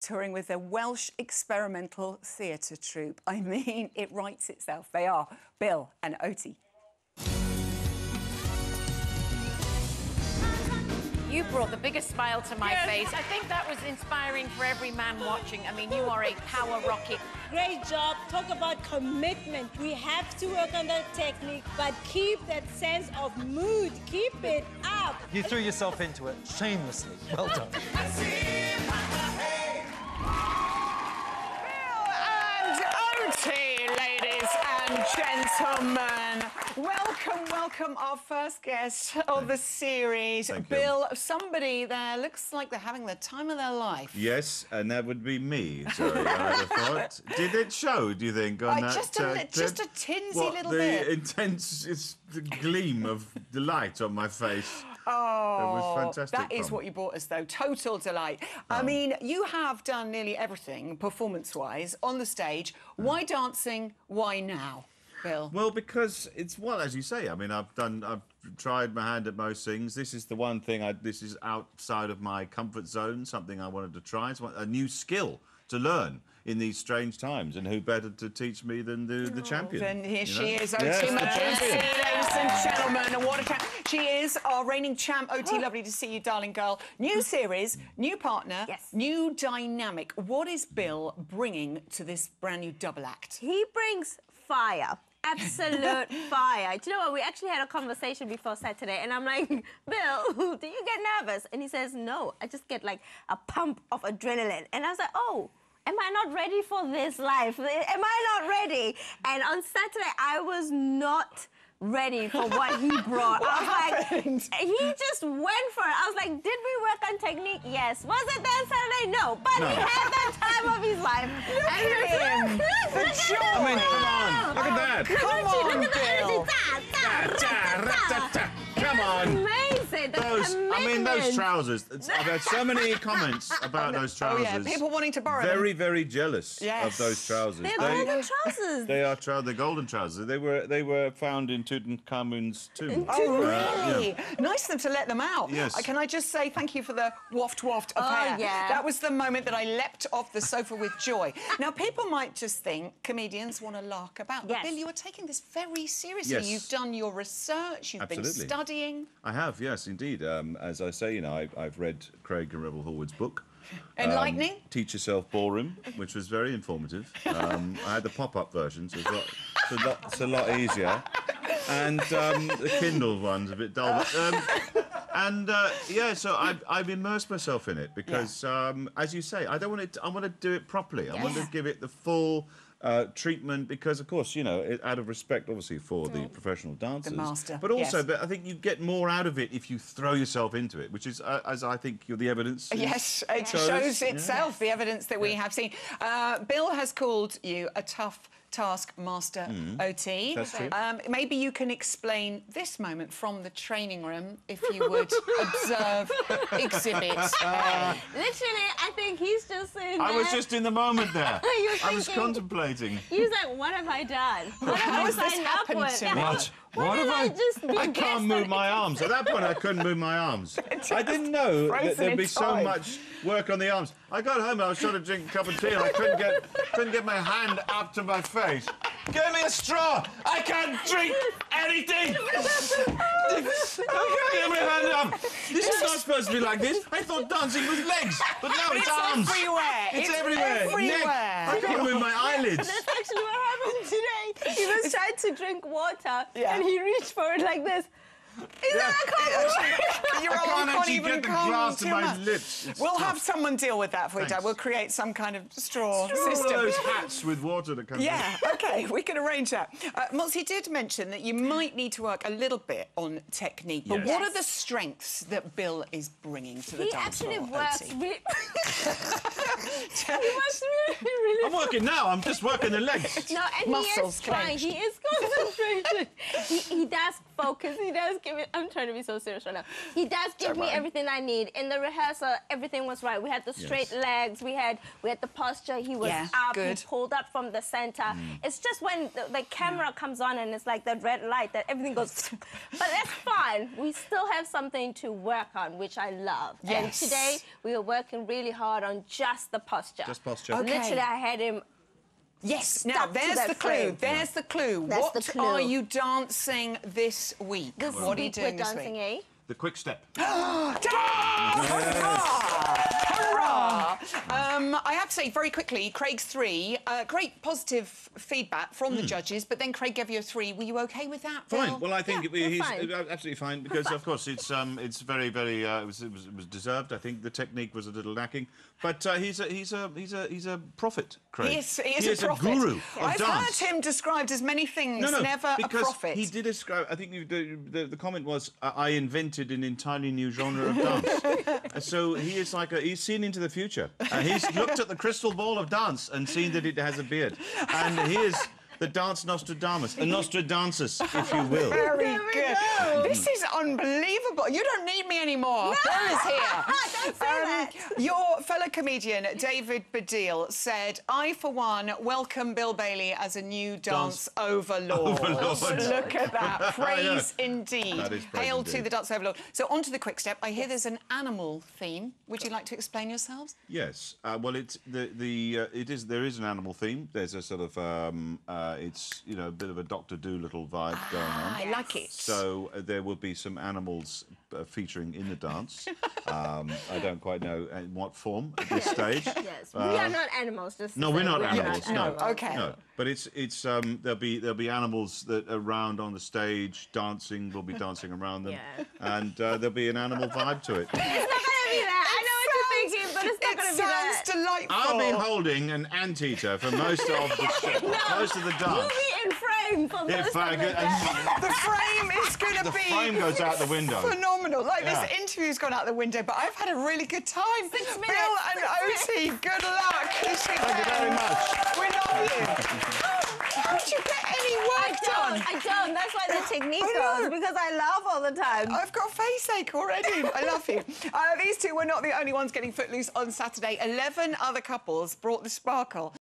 touring with their Welsh experimental theatre troupe. I mean, it writes itself. They are Bill and Oti. You brought the biggest smile to my face. I think that was inspiring for every man watching. I mean, you are a power rocket. Great job. Talk about commitment. We have to work on that technique, but keep that sense of mood. Keep it up. You threw yourself into it shamelessly. Well done. Ladies and gentlemen, welcome our first guest of the series. Bill, somebody there looks like they're having the time of their life. Yes, and that would be me, sorry, I thought. Did it show, do you think, on that just a tinsy little bit? bit. The intense gleam of delight on my face. Oh, it was fantastic. That is what you brought us, though. Total delight. I mean, you have done nearly everything, performance-wise, on the stage. Why dancing? Why now, Bill? Well, because it's, well, as you say, I mean, I've tried my hand at most things. This is the one thing, this is outside of my comfort zone, something I wanted to try. It's a new skill to learn in these strange times, and who better to teach me than the champion? Then here she is, Oti Yes, ladies and gentlemen. And what a champ. She is our reigning champ. Oti, lovely to see you, darling girl. New series, new partner, new dynamic. What is Bill bringing to this brand new double act? He brings fire. Absolute fire. Do you know what? We actually had a conversation before Saturday, and I'm like, Bill, do you get nervous? And he says, no, I just get like a pump of adrenaline. And I was like, oh, am I not ready for this life? Am I not ready? And on Saturday, I was not ready for what he brought. I was like, he just went for it. I was like, did we work on technique? Yes. Was it there on Saturday? No. But he had that time of his life. Look at him. The joy. I mean, come on. Look at that. Come on, look at the energy. Come on. Amazing. I mean, those trousers. I've had so many comments about those trousers. Oh, yeah. People wanting to borrow them. Very, very jealous of those trousers. They're golden trousers. They are they're golden trousers. They were found in Tutankhamun's tomb. Oh, really? Nice of them to let them out. Yes. Can I just say thank you for the waft of hair? Yeah. That was the moment that I leapt off the sofa with joy. Now, people might just think comedians want to lark about. But Bill, you are taking this very seriously. Yes. You've done your research. You've been studying. I have, yes, indeed. As I say, you know, I've read Craig and Rebel Horwood's book. Enlightening? Teach Yourself Ballroom, which was very informative. I had the pop-up version, so it's a lot easier. And the Kindle one's a bit dull. Yeah, so I've immersed myself in it because, as you say, I want to do it properly. I want to give it the full treatment because, of course, you know, out of respect, obviously, for the professional dancers. The master. But also, but I think you get more out of it if you throw yourself into it, which is, as I think the evidence Yes, it shows itself, the evidence that we have seen. Bill has called you a tough taskmaster, Oti. That's true. Maybe you can explain this moment from the training room, if you would observe exhibits. Literally, I think he's just sitting there. I was just in the moment there. I was thinking, contemplating. He's like, what have I done? What How have has I this signed up happened with? to me? What have I just been I can't move my arms. At that point, I couldn't move my arms. I didn't know that there'd be so much work on the arms. I got home and I was trying to drink a cup of tea and I couldn't get my hand up to my face. Give me a straw! I can't drink anything! Give me a hand up! This is not supposed to be like this. I thought dancing was legs, but now it's arms. Everywhere. It's everywhere. Neck. I can't move my eyelids. That's actually what happened today. He was trying to drink water and he reached for it like this. I can't actually get the glass to my lips. We'll have someone deal with that for you, Dad. We'll create some kind of straw system. All those hats with water that come OK, we can arrange that. Motzi did mention that you might need to work a little bit on technique, but what are the strengths that Bill is bringing to the dance floor? He actually works really I'm working now. I'm just working the legs. No, and Muscles he is trying. He is concentrating. concentration. He does focus. He does give it. I'm trying to be so serious right now. He does give me everything I need. In the rehearsal, everything was right. We had the straight legs. We had the posture. He was up. Good. He pulled up from the center. It's just when the camera comes on and it's like that red light that everything goes. But that's fine. We still have something to work on, which I love. Yes. And today we were working really hard on just the posture. Just posture. Okay. Literally, I had him. Yes. Now, Stuck to there's that the clue. frame. There's the clue. That's What the clue. are you dancing this week? What are you doing we're this dancing, week? The quick step. Hurrah! I have to say, very quickly, Craig's 3, great positive feedback from the judges, but then Craig gave you a 3. Were you OK with that, Bill? Fine. Well, I think he's fine. absolutely fine because, of course, it's very, very. It was deserved. I think the technique was a little lacking, but he's a prophet, Craig. He is a prophet. A guru of I've dance. heard him described as many things, never a because prophet. he did describe. I think the comment was, "I invented an entirely new genre of dance." So he is like he's seen into the future. He's looked at the crystal ball of dance and seen that it has a beard, and he is the dance Nostradamus, a Nostradamus, if you will. Very good. This is unbelievable. You don't need me anymore. Bill is here. Don't say that. Your fellow comedian, David Baddiel, said, I, for one, welcome Bill Bailey as a new dance overlord. Look at that. Praise indeed. That is praise Hail indeed. to the dance overlord. So, on to the quick step. I hear there's an animal theme. Would you like to explain yourselves? Yes. Well, there is an animal theme. There's a sort of it's a bit of a Dr. Dolittle vibe going on. I like it. So there will be some animals featuring in the dance. I don't quite know in what form at this stage. Yes, we are not animals. Just No, we're not animals. No, Okay. no. But it's there'll be animals that are around on the stage dancing. We'll be dancing around them, and there'll be an animal vibe to it. It's not gonna be that. I know what you're thinking, but it's not gonna be that. It sounds delightful. I've been holding an anteater for most of the dance. You'll be in frame for most of The frame is going to be... The frame goes out the window. Phenomenal. Like, this interview's gone out the window, but I've had a really good time. 6 minutes. Bill and Oti, good luck. Thank you very much. We love you. How did you get any work done? I don't. That's why the technique I know. goes, because I laugh all the time. I've got face ache already. I love you. These two were not the only ones getting footloose on Saturday. 11 other couples brought the sparkle.